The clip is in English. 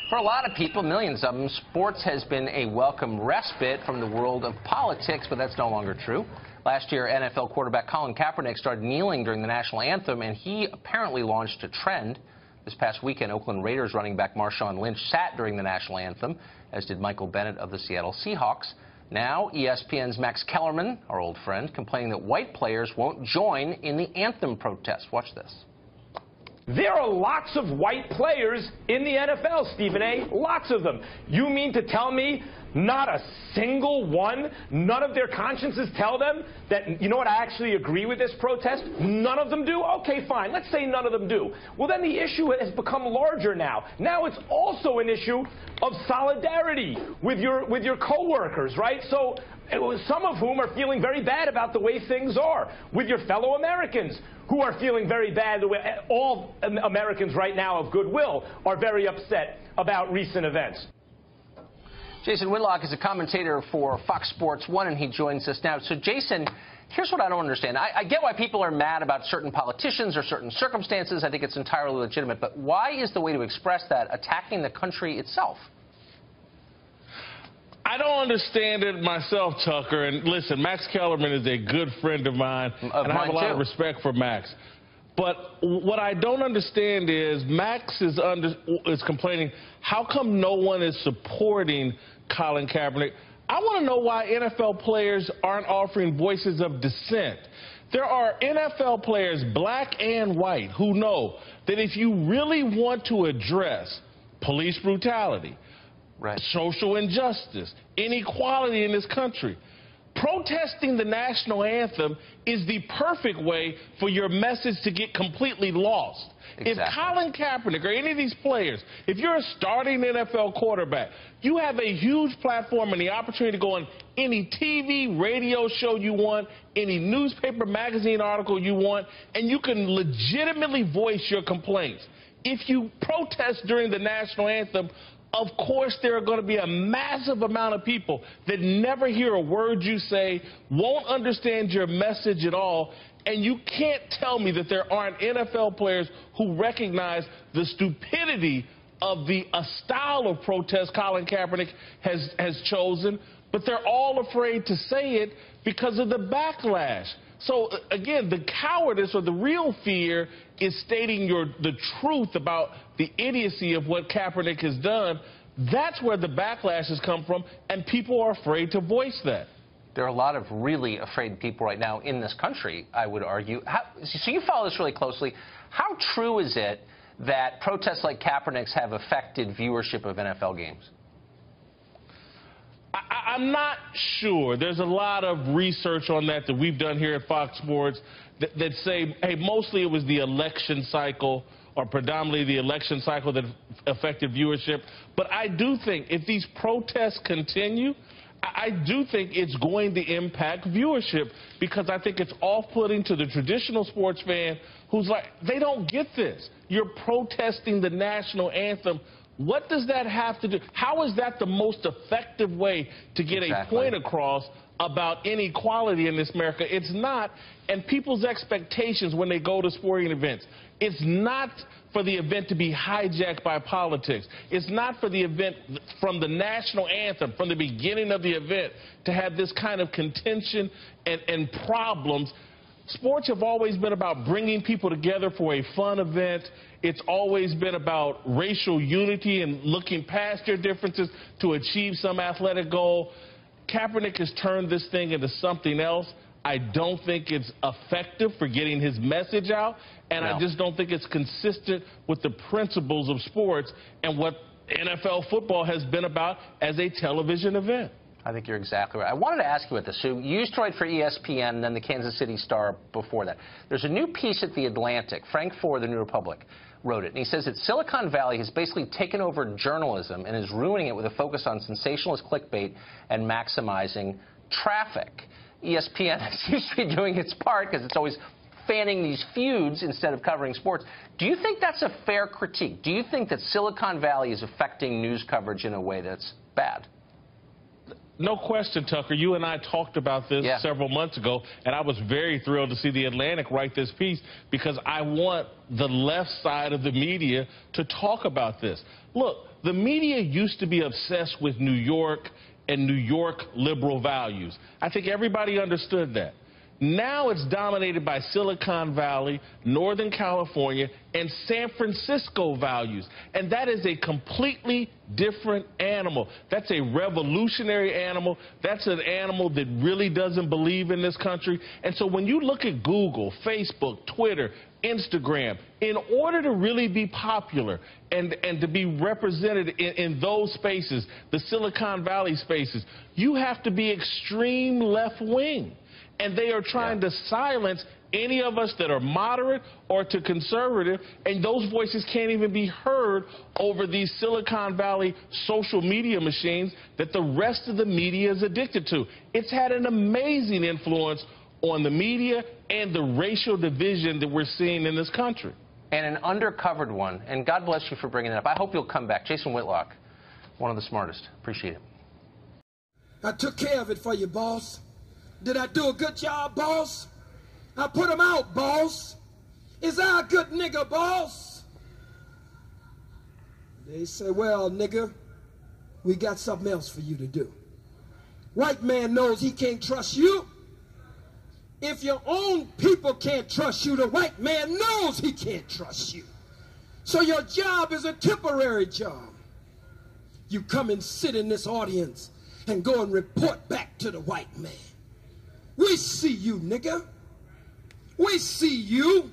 For a lot of people, millions of them, sports has been a welcome respite from the world of politics, but that's no longer true. Last year, NFL quarterback Colin Kaepernick started kneeling during the national anthem, and he apparently launched a trend. This past weekend, Oakland Raiders running back Marshawn Lynch sat during the national anthem, as did Michael Bennett of the Seattle Seahawks. Now, ESPN's Max Kellerman, our old friend, complaining that white players won't join in the anthem protest. Watch this. There are lots of white players in the NFL, Stephen A. Lots of them. You mean to tell me not a single one, none of their consciences tell them that, you know what, I actually agree with this protest? None of them do? Okay, fine. Let's say none of them do. Well, then the issue has become larger now. Now it's also an issue of solidarity with your coworkers, right? So some of whom are feeling very bad about the way things are, with your fellow Americans who are feeling very bad. All Americans right now of goodwill are very upset about recent events. Jason Whitlock is a commentator for Fox Sports 1, and he joins us now. So, Jason, here's what I don't understand. I get why people are mad about certain politicians or certain circumstances. I think it's entirely legitimate. But why is the way to express that attacking the country itself? I don't understand it myself, Tucker. And listen, Max Kellerman is a good friend of mine, and I have a lot of respect for Max. But what I don't understand is Max is complaining, how come no one is supporting Colin Kaepernick? I want to know why NFL players aren't offering voices of dissent. There are NFL players, black and white, who know that if you really want to address police brutality, social injustice, inequality in this country, protesting the national anthem is the perfect way for your message to get completely lost. Exactly. If Colin Kaepernick or any of these players, if you're a starting NFL quarterback, you have a huge platform and the opportunity to go on any TV, radio show you want, any newspaper, magazine article you want, and you can legitimately voice your complaints. If you protest during the national anthem, of course, there are going to be a massive amount of people that never hear a word you say, won't understand your message at all, and you can't tell me that there aren't NFL players who recognize the stupidity of the style of protest Colin Kaepernick has chosen, but they're all afraid to say it because of the backlash. So, again, the cowardice or the real fear is stating the truth about the idiocy of what Kaepernick has done. That's where the backlash has come from, and people are afraid to voice that. There are a lot of really afraid people right now in this country, I would argue. So you follow this really closely. How true is it that protests like Kaepernick's have affected viewership of NFL games? I'm not sure. There's a lot of research on that we've done here at Fox Sports that say, hey, mostly it was the election cycle or predominantly the election cycle that affected viewership. But I do think if these protests continue, I do think it's going to impact viewership because I think it's off-putting to the traditional sports fan who's like, they don't get this. You're protesting the national anthem. What does that have to do? How is that the most effective way to get a point across about inequality in this America? It's not. And people's expectations when they go to sporting events, it's not for the event to be hijacked by politics. It's not for the event from the national anthem, from the beginning of the event, to have this kind of contention and problems. Sports have always been about bringing people together for a fun event. It's always been about racial unity and looking past your differences to achieve some athletic goal. Kaepernick has turned this thing into something else. I don't think it's effective for getting his message out, and I just don't think it's consistent with the principles of sports and what NFL football has been about as a television event. I think you're exactly right. I wanted to ask you about this. So you used to write for ESPN and then the Kansas City Star before that. There's a new piece at The Atlantic. Frank Ford, the New Republic, wrote it. And he says that Silicon Valley has basically taken over journalism and is ruining it with a focus on sensationalist clickbait and maximizing traffic. ESPN seems to be doing its part because it's always fanning these feuds instead of covering sports. Do you think that's a fair critique? Do you think that Silicon Valley is affecting news coverage in a way that's bad? No question, Tucker. You and I talked about this several months ago, and I was very thrilled to see The Atlantic write this piece because I want the left side of the media to talk about this. Look, the media used to be obsessed with New York and New York liberal values. I think everybody understood that. Now it's dominated by Silicon Valley, Northern California, and San Francisco values. And that is a completely different animal. That's a revolutionary animal. That's an animal that really doesn't believe in this country. And so when you look at Google, Facebook, Twitter, Instagram, in order to really be popular and to be represented in those spaces, the Silicon Valley spaces, you have to be extreme left-wing. And they are trying to silence any of us that are moderate or to conservative, and those voices can't even be heard over these Silicon Valley social media machines that the rest of the media is addicted to. It's had an amazing influence on the media and the racial division that we're seeing in this country. And an undercovered one, and God bless you for bringing it up. I hope you'll come back. Jason Whitlock, one of the smartest. Appreciate it. I took care of it for you, boss. Did I do a good job, boss? I put him out, boss. Is I a good nigga, boss? They say, well, nigga, we got something else for you to do. White man knows he can't trust you. If your own people can't trust you, the white man knows he can't trust you. So your job is a temporary job. You come and sit in this audience and go and report back to the white man. We see you, nigga. We see you.